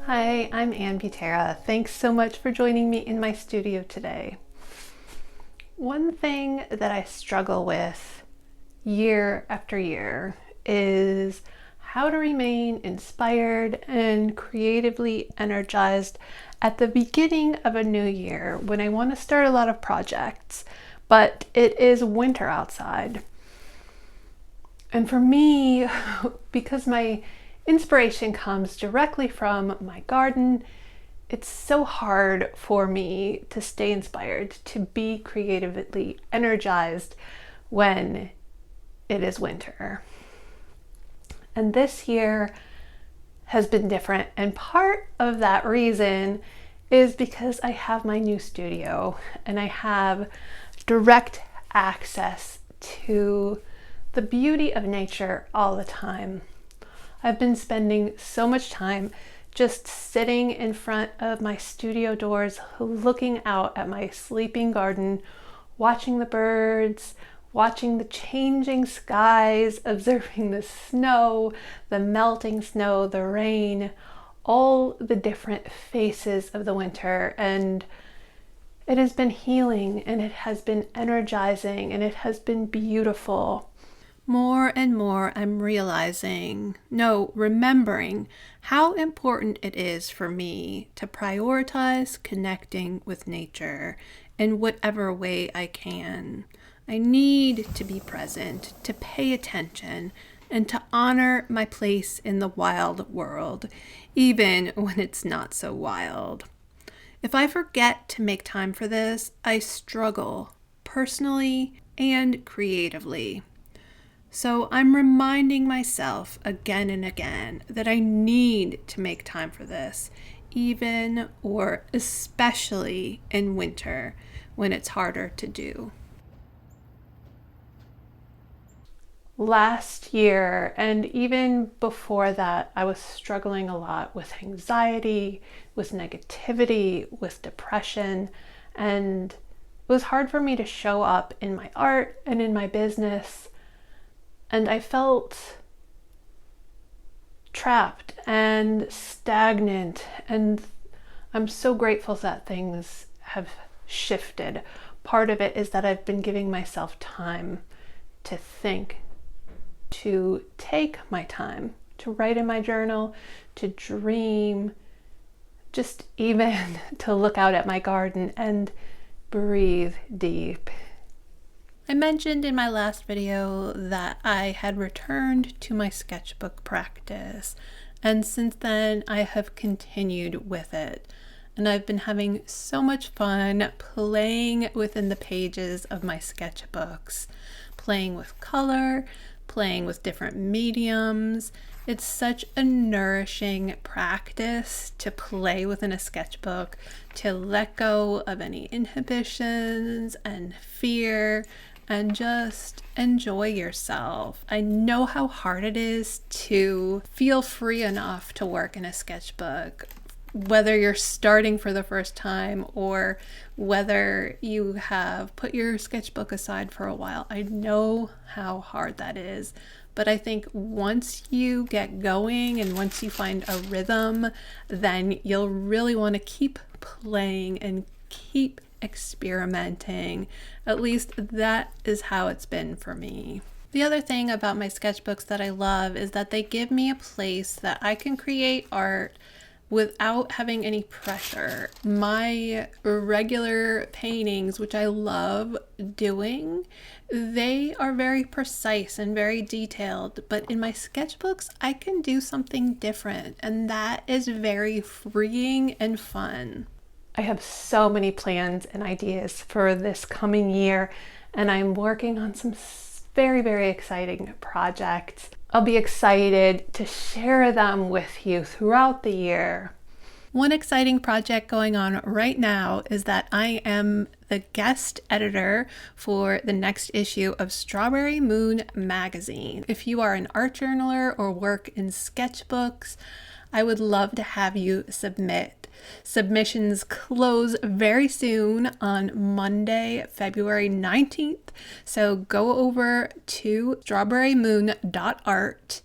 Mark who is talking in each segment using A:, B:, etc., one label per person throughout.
A: Hi, I'm Ann Butera. Thanks so much for joining me in my studio today. One thing that I struggle with year after year is how to remain inspired and creatively energized at the beginning of a new year when I want to start a lot of projects, but it is winter outside. And for me, because my inspiration comes directly from my garden, it's so hard for me to stay inspired, to be creatively energized when it is winter. And this year has been different. And part of that reason is because I have my new studio and I have direct access to the beauty of nature all the time. I've been spending so much time just sitting in front of my studio doors, looking out at my sleeping garden, watching the birds, watching the changing skies, observing the snow, the melting snow, the rain, all the different faces of the winter. And it has been healing, and it has been energizing, and it has been beautiful. More and more, I'm remembering how important it is for me to prioritize connecting with nature in whatever way I can. I need to be present, to pay attention, and to honor my place in the wild world, even when it's not so wild. If I forget to make time for this, I struggle personally and creatively. So I'm reminding myself again and again that I need to make time for this, even or especially in winter when it's harder to do. Last year, and even before that, I was struggling a lot with anxiety, with negativity, with depression, and it was hard for me to show up in my art and in my business. And I felt trapped and stagnant, and I'm so grateful that things have shifted. Part of it is that I've been giving myself time to think, to take my time, to write in my journal, to dream, just even to look out at my garden and breathe deep. I mentioned in my last video that I had returned to my sketchbook practice, and since then I have continued with it. And I've been having so much fun playing within the pages of my sketchbooks, playing with color, playing with different mediums. It's such a nourishing practice to play within a sketchbook, to let go of any inhibitions and fear, and just enjoy yourself. I know how hard it is to feel free enough to work in a sketchbook, whether you're starting for the first time or whether you have put your sketchbook aside for a while. I know how hard that is, but I think once you get going and once you find a rhythm, then you'll really want to keep playing and keep experimenting. At least that is how it's been for me. The other thing about my sketchbooks that I love is that they give me a place that I can create art without having any pressure. My regular paintings, which I love doing, they are very precise and very detailed, but in my sketchbooks, I can do something different, and that is very freeing and fun. I have so many plans and ideas for this coming year, and I'm working on some very, very exciting projects. I'll be excited to share them with you throughout the year. One exciting project going on right now is that I am the guest editor for the next issue of Strawberry Moon magazine. If you are an art journaler or work in sketchbooks, I would love to have you submit. Submissions close very soon on Monday, February 19th. So go over to strawberrymoon.art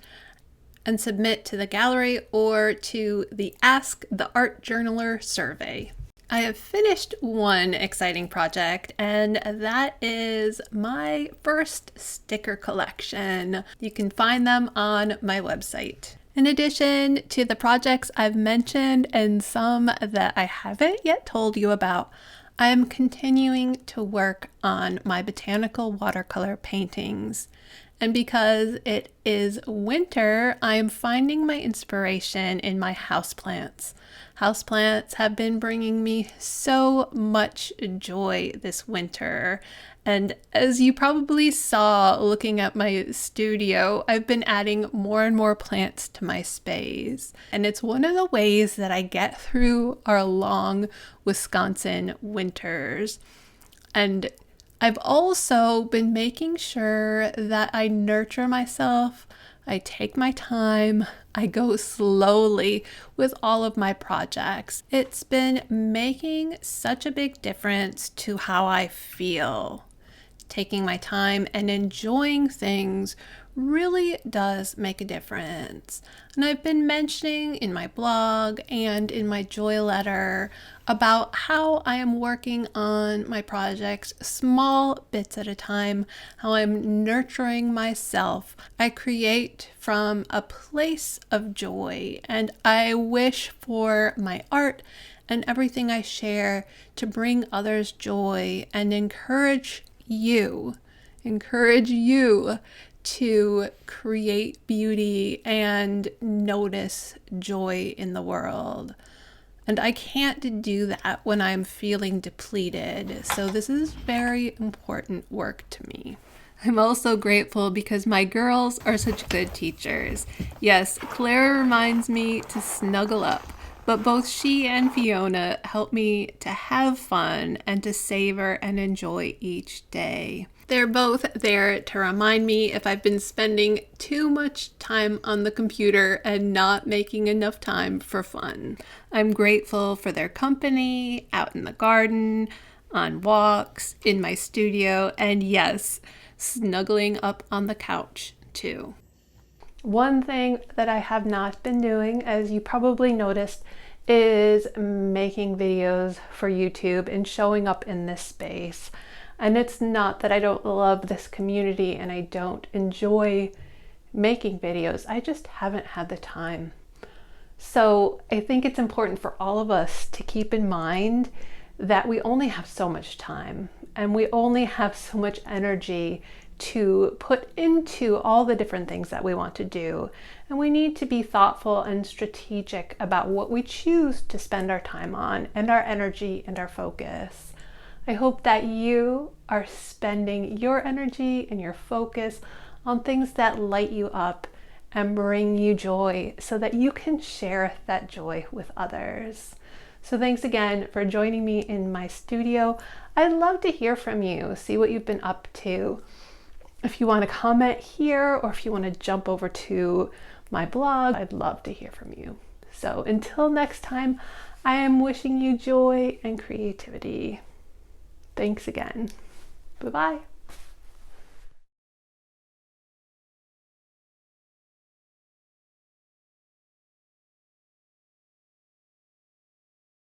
A: and submit to the gallery or to the Ask the Art Journaler survey. I have finished one exciting project, and that is my first sticker collection. You can find them on my website. In addition to the projects I've mentioned and some that I haven't yet told you about, I am continuing to work on my botanical watercolor paintings. And because it is winter, I am finding my inspiration in my houseplants. Houseplants have been bringing me so much joy this winter. And as you probably saw looking at my studio, I've been adding more and more plants to my space. And it's one of the ways that I get through our long Wisconsin winters. And I've also been making sure that I nurture myself, I take my time, I go slowly with all of my projects. It's been making such a big difference to how I feel. Taking my time and enjoying things really does make a difference. And I've been mentioning in my blog and in my joy letter about how I am working on my projects small bits at a time, how I'm nurturing myself. I create from a place of joy, and I wish for my art and everything I share to bring others joy and encourage you to create beauty and notice joy in the world. And I can't do that when I'm feeling depleted. So this is very important work to me. I'm also grateful because my girls are such good teachers. Yes, Clara reminds me to snuggle up, but both she and Fiona help me to have fun and to savor and enjoy each day. They're both there to remind me if I've been spending too much time on the computer and not making enough time for fun. I'm grateful for their company, out in the garden, on walks, in my studio, and yes, snuggling up on the couch too. One thing that I have not been doing, as you probably noticed, is making videos for YouTube and showing up in this space. And it's not that I don't love this community and I don't enjoy making videos. I just haven't had the time. So I think it's important for all of us to keep in mind that we only have so much time and we only have so much energy to put into all the different things that we want to do. And we need to be thoughtful and strategic about what we choose to spend our time on and our energy and our focus. I hope that you are spending your energy and your focus on things that light you up and bring you joy so that you can share that joy with others. So thanks again for joining me in my studio. I'd love to hear from you, see what you've been up to. If you want to comment here or if you want to jump over to my blog, I'd love to hear from you. So until next time, I am wishing you joy and creativity. Thanks again. Bye-bye.